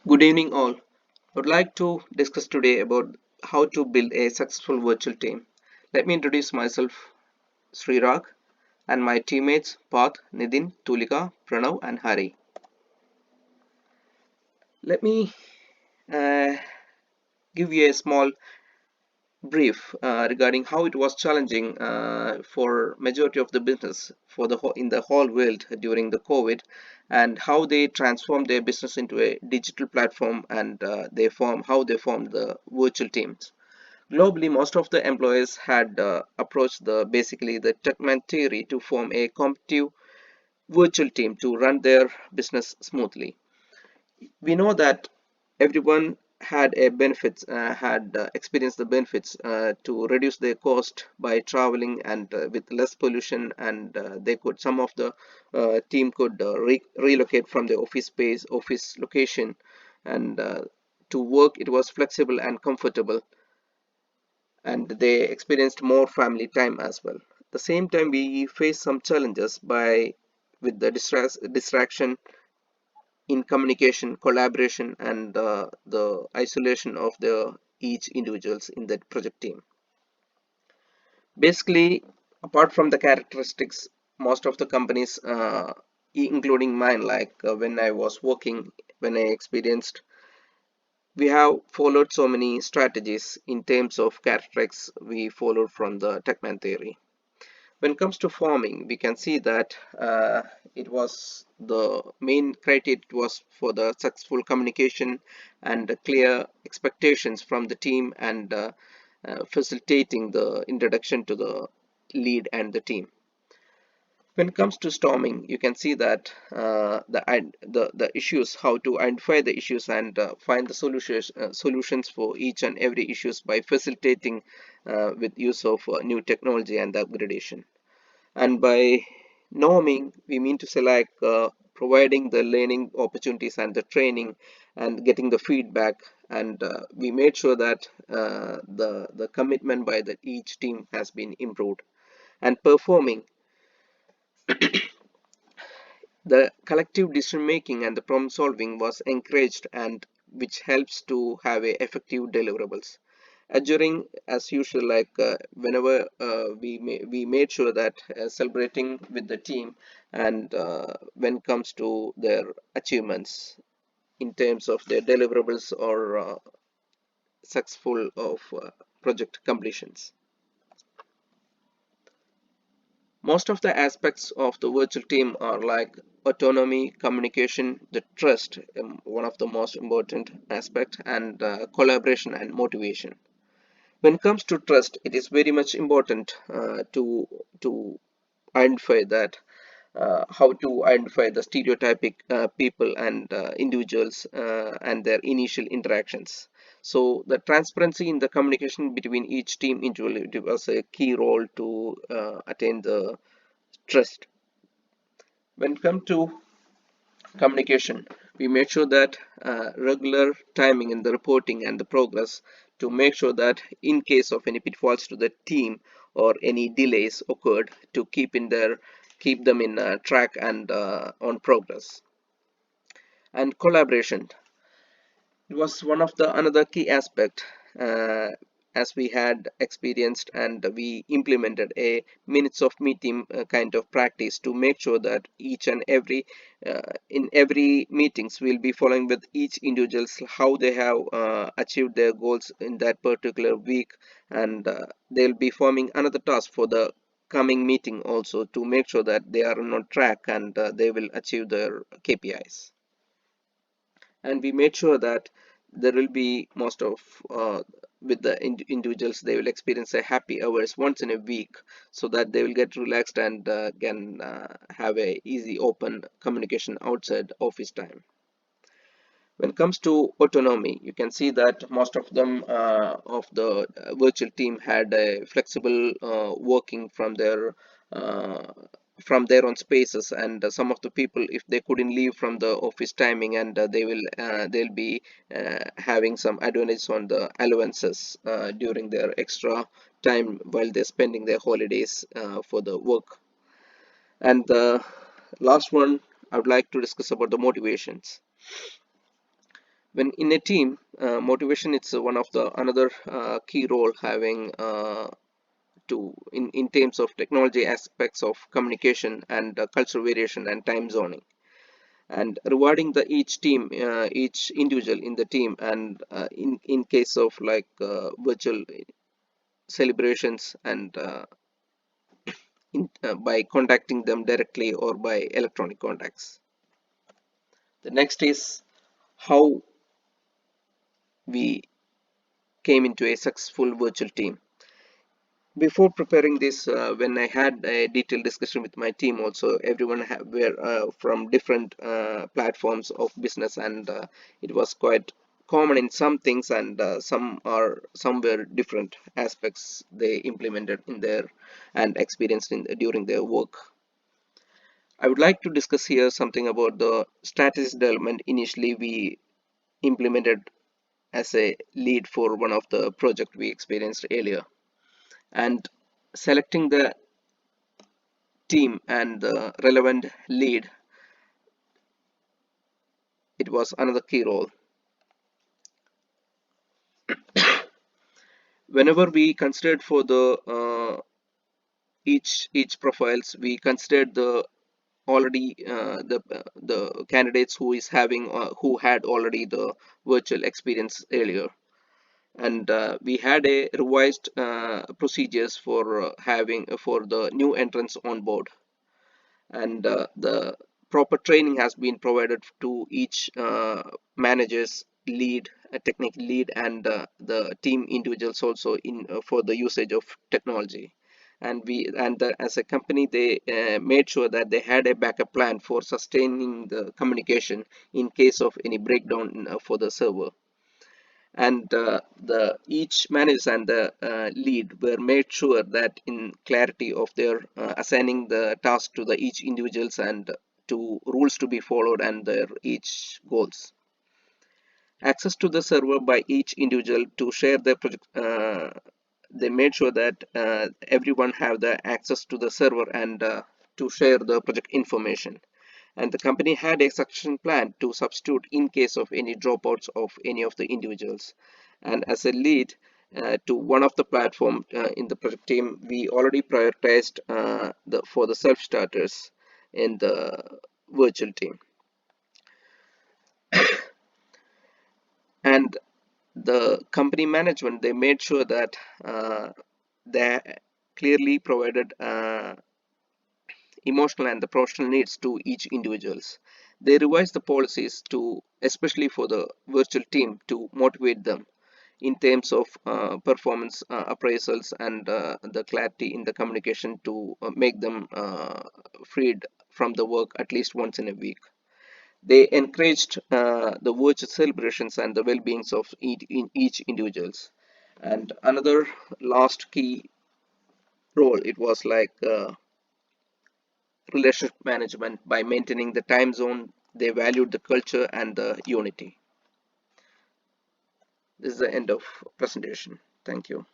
Good evening, all. I would like to discuss today about how to build a successful virtual team. Let me introduce myself, Srirag, and my teammates Path, Nidin, Tulika, Pranav, and Hari. Let me uh, give you a small brief regarding how it was challenging for majority of the business for in the whole world during the COVID, and how they transformed their business into a digital platform, and how they formed the virtual teams. Globally, most of the employees had approached the basically the Tuckman theory to form a competitive virtual team to run their business smoothly. We know that everyone had experienced the benefits to reduce their cost by traveling and with less pollution, and they could some of the team could relocate from the office space, office location, and to work. It was flexible and comfortable, and they experienced more family time as well. At the same time, we face some challenges by with the distraction in communication, collaboration, and the isolation of the each individuals in the project team. Basically, apart from the characteristics, most of the companies, including mine, like when I was working, when I experienced, we have followed so many strategies in terms of characteristics we followed from the Techman theory. When it comes to farming, we can see that it was the main criteria was for the successful communication and the clear expectations from the team, and facilitating the introduction to the lead and the team. When it comes to storming, you can see that the issues, how to identify the issues and find the solutions for each and every issues by facilitating with use of new technology and upgradation. And by norming, we mean to say like providing the learning opportunities and the training and getting the feedback. And we made sure that the commitment by the each team has been improved. And performing, the collective decision making and the problem solving was encouraged, and which helps to have a effective deliverables. During, as usual, like whenever we made sure that celebrating with the team, and when it comes to their achievements in terms of their deliverables or successful of project completions. Most of the aspects of the virtual team are like autonomy, communication, the trust, one of the most important aspect, and collaboration and motivation. When it comes to trust, it is very much important to identify that how to identify the stereotypic people and individuals and their initial interactions. So the transparency in the communication between each team individually, it was a key role to attain the trust. When it comes to communication, we made sure that regular timing in the reporting and the progress, to make sure that in case of any pitfalls to the team or any delays occurred, to keep them in track and on progress. And collaboration, it was one of the another key aspect, uh, as we had experienced, and we implemented a minutes of meeting kind of practice to make sure that each and every in every meetings we'll be following with each individuals how they have achieved their goals in that particular week, and they'll be forming another task for the coming meeting also, to make sure that they are on track, and they will achieve their KPIs. And we made sure that there will be most of with the individuals, they will experience a happy hours once in a week, so that they will get relaxed and can have a easy open communication outside office time. When it comes to autonomy, you can see that most of them of the virtual team had a flexible working uh, from their own spaces, and some of the people, if they couldn't leave from the office timing, and they'll be having some advantage on the allowances during their extra time while they're spending their holidays for the work. And the last one, I would like to discuss about the motivations. When in a team, motivation it's one of the another key role having in terms of technology aspects of communication and cultural variation and time zoning, and rewarding the each individual in the team, and in case of like virtual celebrations, and by contacting them directly or by electronic contacts. The next is how we came into a successful virtual team. Before preparing this, when I had a detailed discussion with my team, also everyone were from different platforms of business, and it was quite common in some things, and some were different aspects they implemented in their and experienced during their work. I would like to discuss here something about the strategy development. Initially, we implemented as a lead for one of the project we experienced earlier, and selecting the team and the relevant lead, it was another key role. Whenever we considered for the each profiles, we considered the already the candidates who is having who had already the virtual experience earlier, and we had a revised procedures for having for the new entrants on board, and the proper training has been provided to each manager's lead, a technical lead, and the team individuals also in for the usage of technology. And as a company, they made sure that they had a backup plan for sustaining the communication in case of any breakdown for the server. And the each manager and the lead were made sure that in clarity of their assigning the task to the each individuals, and to rules to be followed, and their each goals. Access to the server by each individual to share their project, they made sure that everyone have the access to the server, and to share the project information. And the company had a succession plan to substitute in case of any dropouts of any of the individuals. And as a lead to one of the platform in the project team, we already prioritized for the self starters in the virtual team. And the company management, they made sure that they clearly provided emotional and the professional needs to each individuals. They revised the policies to, especially for the virtual team, to motivate them in terms of performance appraisals, and the clarity in the communication to make them freed from the work at least once in a week. They encouraged the virtual celebrations and the well-beings of in each individuals. And another last key role, it was like relationship management. By maintaining the time zone, they valued the culture and the unity. This is the end of presentation. Thank you.